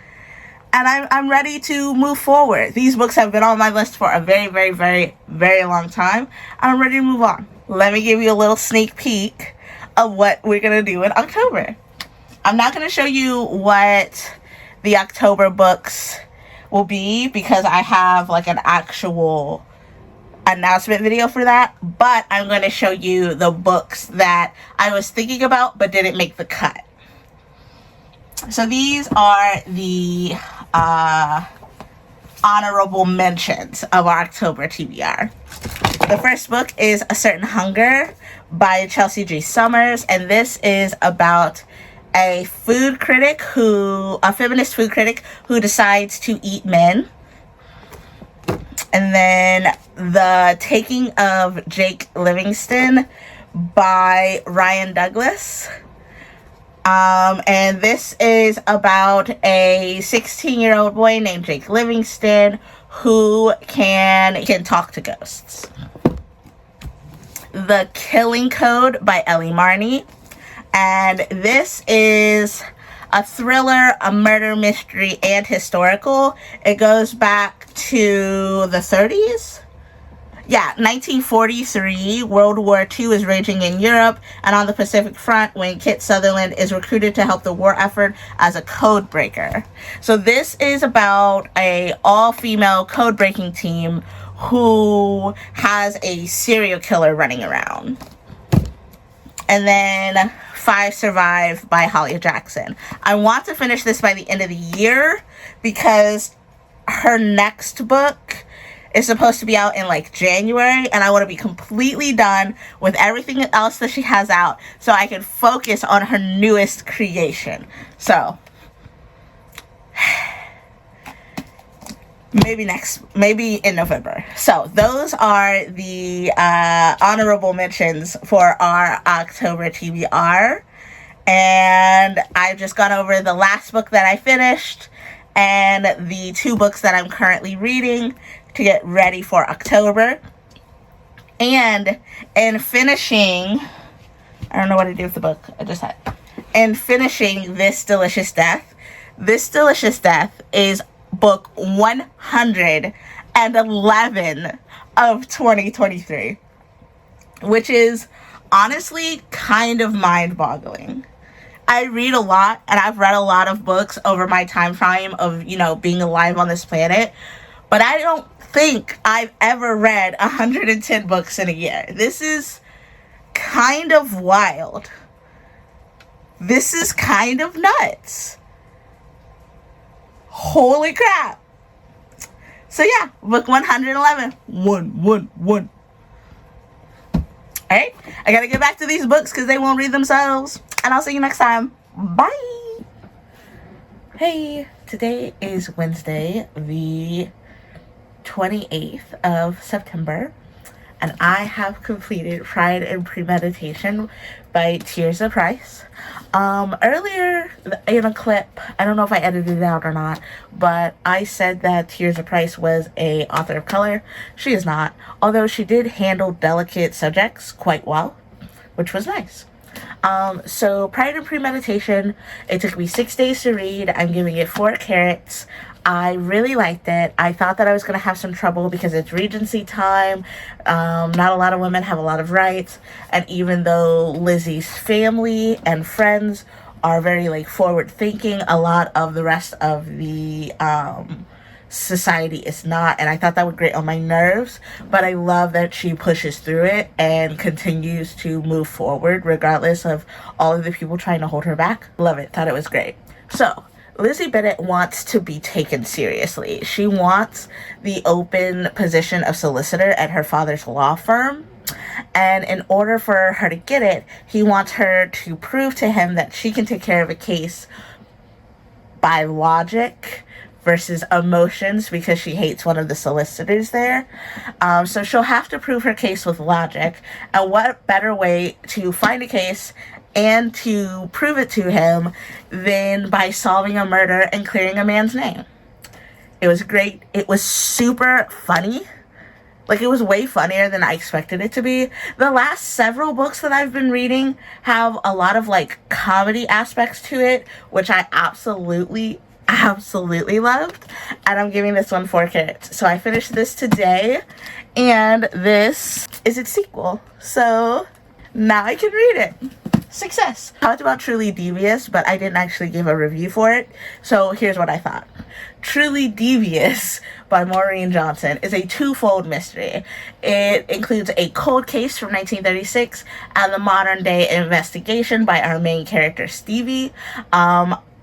[SPEAKER 1] and I'm ready to move forward. These books have been on my list for a very, very, very, very long time, and I'm ready to move on. Let me give you a little sneak peek of what we're gonna do in October. I'm not gonna show you what the October books will be because I have like an actual announcement video for that, but I'm going to show you the books that I was thinking about but didn't make the cut. So these are the honorable mentions of our October TBR. The first book is A Certain Hunger by Chelsea G. Summers, and this is about a feminist food critic who decides to eat men. And then The Taking of Jake Livingston by Ryan Douglas. And this is about a 16-year-old boy named Jake Livingston who can talk to ghosts. The Killing Code by Ellie Marney. And this is a thriller, a murder mystery, and historical. It goes back to the 30s. Yeah, 1943, World War II is raging in Europe and on the Pacific Front when Kit Sutherland is recruited to help the war effort as a code breaker. So this is about a all-female code breaking team who has a serial killer running around. And then Five Survive by Holly Jackson. I want to finish this by the end of the year because her next book is supposed to be out in like January, and I want to be completely done with everything else that she has out so I can focus on her newest creation. So maybe in November. So those are the honorable mentions for our October TBR. And I've just gone over the last book that I finished and the two books that I'm currently reading to get ready for October. And in finishing, I don't know what to do with the book I just had. In finishing This Delicious Death is book 111 of 2023, which is honestly kind of mind-boggling. I read a lot, and I've read a lot of books over my time frame of, being alive on this planet, but I don't think I've ever read 110 books in a year. This is kind of wild. This is kind of nuts. Holy crap. So yeah, book 111. One. Alright, I gotta get back to these books because they won't read themselves. And I'll see you next time. Bye. Hey, today is Wednesday, the 28th of September. And I have completed Pride and Premeditation by Tears Price. Earlier in a clip, I don't know if I edited it out or not, but I said that Tears Price was a author of color. She is not, although she did handle delicate subjects quite well, which was nice. So Pride and Premeditation, it took me 6 days to read. I'm giving it 4 carrots. I really liked it. I thought that I was going to have some trouble because it's Regency time. Not a lot of women have a lot of rights. And even though Lizzie's family and friends are very forward thinking, a lot of the rest of the society is not, and I thought that would grate on my nerves, but I love that she pushes through it and continues to move forward regardless of all of the people trying to hold her back. Love it. Thought it was great. So Lizzie Bennet wants to be taken seriously. She wants the open position of solicitor at her father's law firm. And in order for her to get it, he wants her to prove to him that she can take care of a case by logic versus emotions, because she hates one of the solicitors there. So she'll have to prove her case with logic. And what better way to find a case and to prove it to him than by solving a murder and clearing a man's name? It was great. It was super funny. Like, it was way funnier than I expected it to be. The last several books that I've been reading have a lot of, like, comedy aspects to it, which I absolutely loved. And I'm giving this one 4 carrots. So I finished this today, and this is its sequel. So now I can read it. Success. I talked about Truly Devious, but I didn't actually give a review for it. So here's what I thought. Truly Devious by Maureen Johnson is a twofold mystery. It includes a cold case from 1936 and the modern day investigation by our main character, Stevie.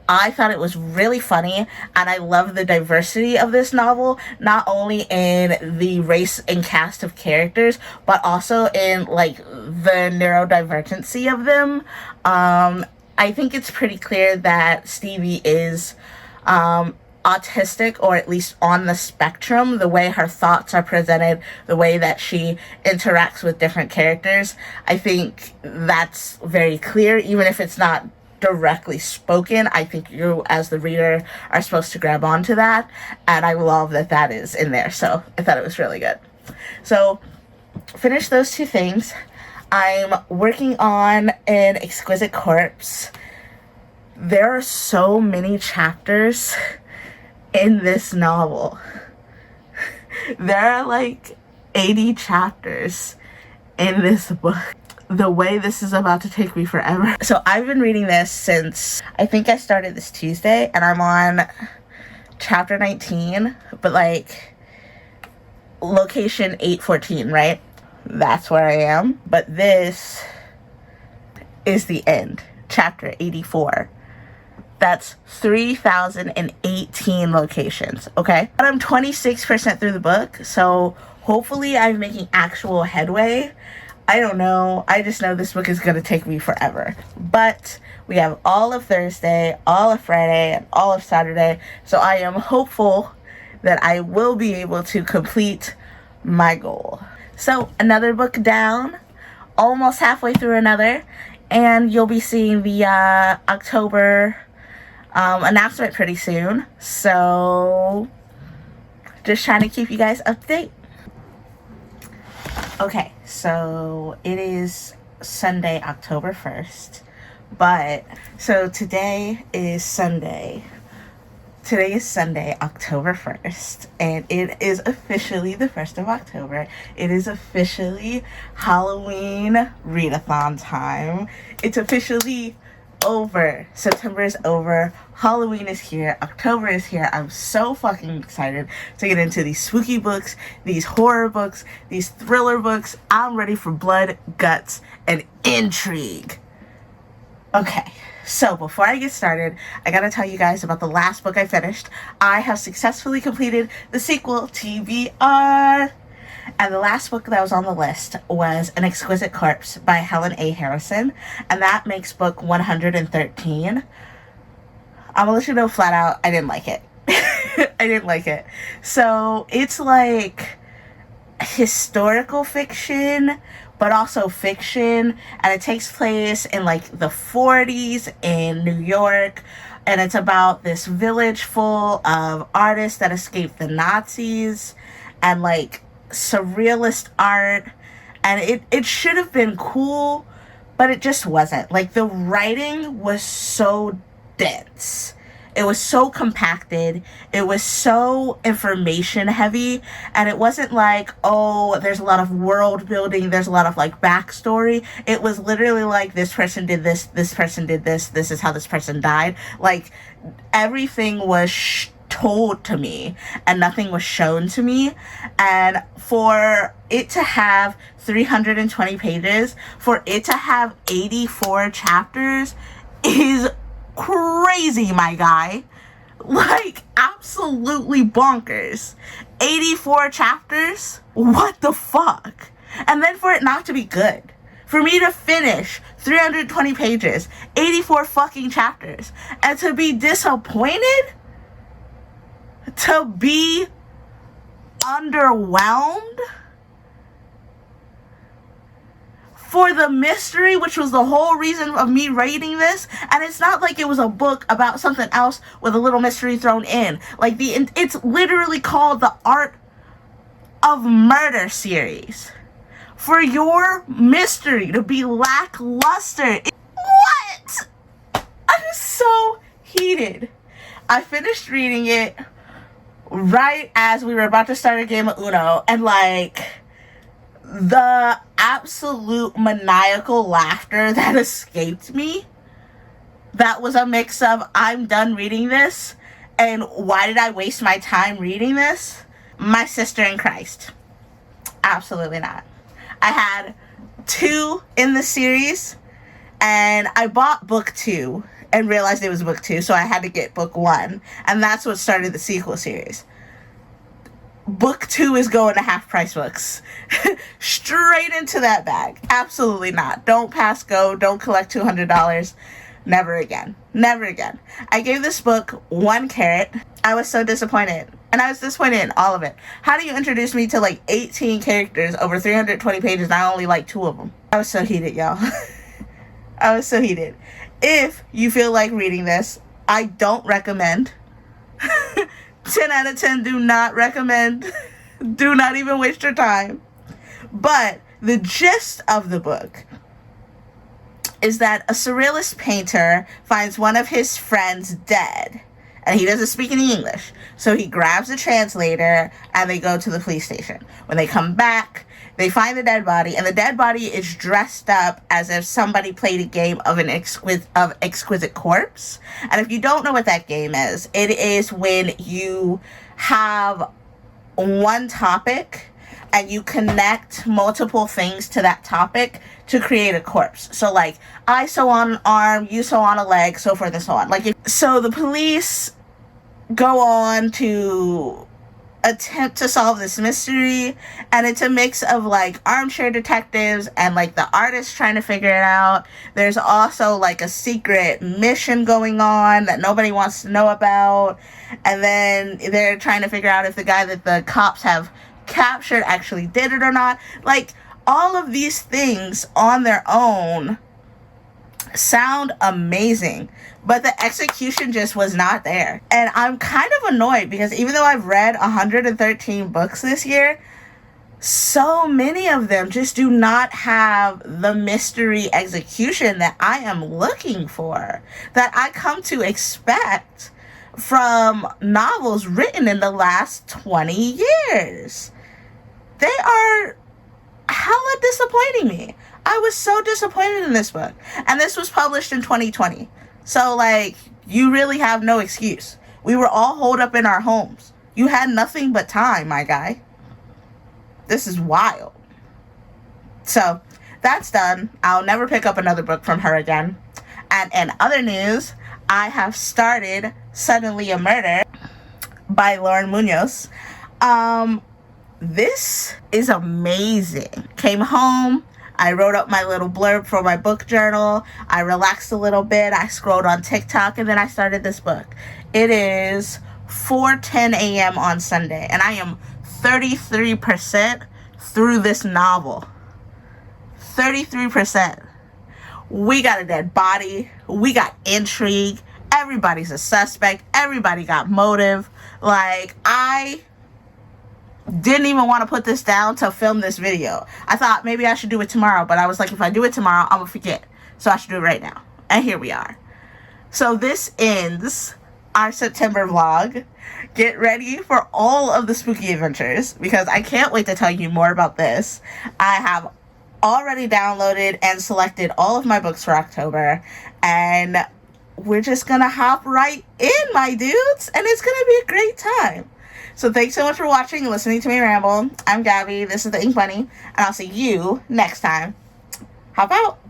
[SPEAKER 1] I thought it was really funny, and I love the diversity of this novel, not only in the race and cast of characters, but also in, like, the neurodivergency of them. I think it's pretty clear that Stevie is autistic, or at least on the spectrum. The way her thoughts are presented, the way that she interacts with different characters, I think that's very clear, even if it's not directly spoken. I think you, as the reader, are supposed to grab onto that, and I love that that is in there. So I thought it was really good. So finish those 2 things. I'm working on an Exquisite Corpse. There are so many chapters in this novel. There are like 80 chapters in this book. The way this is about to take me forever. So I've been reading this since, I think I started this Tuesday, and I'm on chapter 19, but like location 814, right? That's where I am. But this is the end, chapter 84. That's 3,018 locations, okay? But I'm 26% through the book, so hopefully I'm making actual headway. I don't know. I just know this book is going to take me forever. But we have all of Thursday, all of Friday, and all of Saturday. So I am hopeful that I will be able to complete my goal. So another book down, almost halfway through another. And you'll be seeing the October announcement pretty soon. So just trying to keep you guys up to date. Okay, so it is Sunday, October 1st, but, so today is Sunday. Today is Sunday, October 1st, and it is officially the 1st of October. It is officially Halloween readathon time. It's officially over. September is over. Halloween is here. October is here. I'm so fucking excited to get into these spooky books, these horror books, these thriller books. I'm ready for blood, guts, and intrigue. Okay, so before I get started, I gotta tell you guys about the last book I finished. I have successfully completed the sequel, TBR. And the last book that was on the list was An Exquisite Corpse by Helen A. Harrison. And that makes book 113. I'm gonna let you know flat out, I didn't like it. I didn't like it. So it's like historical fiction, but also fiction. And it takes place in like the 40s in New York. And it's about this village full of artists that escaped the Nazis. And like surrealist art, and it should have been cool, but it just wasn't. Like, the writing was so dense, it was so compacted, it was so information heavy, and it wasn't like, oh, there's a lot of world building, there's a lot of like backstory. It was literally like, this person did this person did this is how this person died. Like, everything was told to me and nothing was shown to me. And for it to have 320 pages, for it to have 84 chapters is crazy, my guy. Like, absolutely bonkers. 84 chapters? What the fuck? And then for it not to be good. For me to finish 320 pages, 84 fucking chapters, and to be disappointed? To be underwhelmed? For the mystery, which was the whole reason of me writing this. And it's not like it was a book about something else with a little mystery thrown in. Like, it's literally called the Art of Murder series. For your mystery to be lackluster. What? I'm so heated. I finished reading it right as we were about to start a game of Uno, and like, the absolute maniacal laughter that escaped me, that was a mix of, I'm done reading this, and why did I waste my time reading this? My sister in Christ. Absolutely not. I had 2 in the series, and I bought book 2 and realized it was book 2, so I had to get book 1, and that's what started the sequel series. Book 2 is going to Half Price Books. Straight into that bag. Absolutely not. Don't pass go. Don't collect $200. Never again. Never again. I gave this book 1 carrot. I was so disappointed. And I was disappointed in all of it. How do you introduce me to like 18 characters over 320 pages and I only like 2 of them? I was so heated, y'all. I was so heated. If you feel like reading this, I don't recommend. 10 out of 10 do not recommend. Do not even waste your time. But the gist of the book is that a surrealist painter finds one of his friends dead. And he doesn't speak any English. So he grabs a translator and they go to the police station. When they come back, they find the dead body, and the dead body is dressed up as if somebody played a game of Exquisite Corpse. And if you don't know what that game is, it is when you have one topic and you connect multiple things to that topic to create a corpse. So like, I sew on an arm, you sew on a leg, so forth and so on. So the police go on to attempt to solve this mystery, and it's a mix of like armchair detectives and like the artist trying to figure it out. There's also like a secret mission going on that nobody wants to know about, and then they're trying to figure out if the guy that the cops have captured actually did it or not. Like, all of these things on their own sound amazing, but the execution just was not there. And I'm kind of annoyed because even though I've read 113 books this year, so many of them just do not have the mystery execution that I am looking for, that I come to expect from novels written in the last 20 years. They are hella disappointing me. I was so disappointed in this book. And this was published in 2020. So, like, you really have no excuse. We were all holed up in our homes. You had nothing but time, my guy. This is wild. So, that's done. I'll never pick up another book from her again. And in other news, I have started Suddenly a Murder by Lauren Munoz. This is amazing. Came home. I wrote up my little blurb for my book journal. I relaxed a little bit. I scrolled on TikTok, and then I started this book. It is 4:10 a.m. on Sunday, and I am 33% through this novel. 33%. We got a dead body. We got intrigue. Everybody's a suspect. Everybody got motive. Like, I didn't even want to put this down to film this video. I thought maybe I should do it tomorrow, but I was like, if I do it tomorrow, I'm gonna forget. So I should do it right now. And here we are. So this ends our September vlog. Get ready for all of the spooky adventures, because I can't wait to tell you more about this. I have already downloaded and selected all of my books for October, and we're just gonna hop right in, my dudes, and it's gonna be a great time. So thanks so much for watching and listening to me ramble. I'm Gabby, this is the Ink Bunny, and I'll see you next time. Hop out.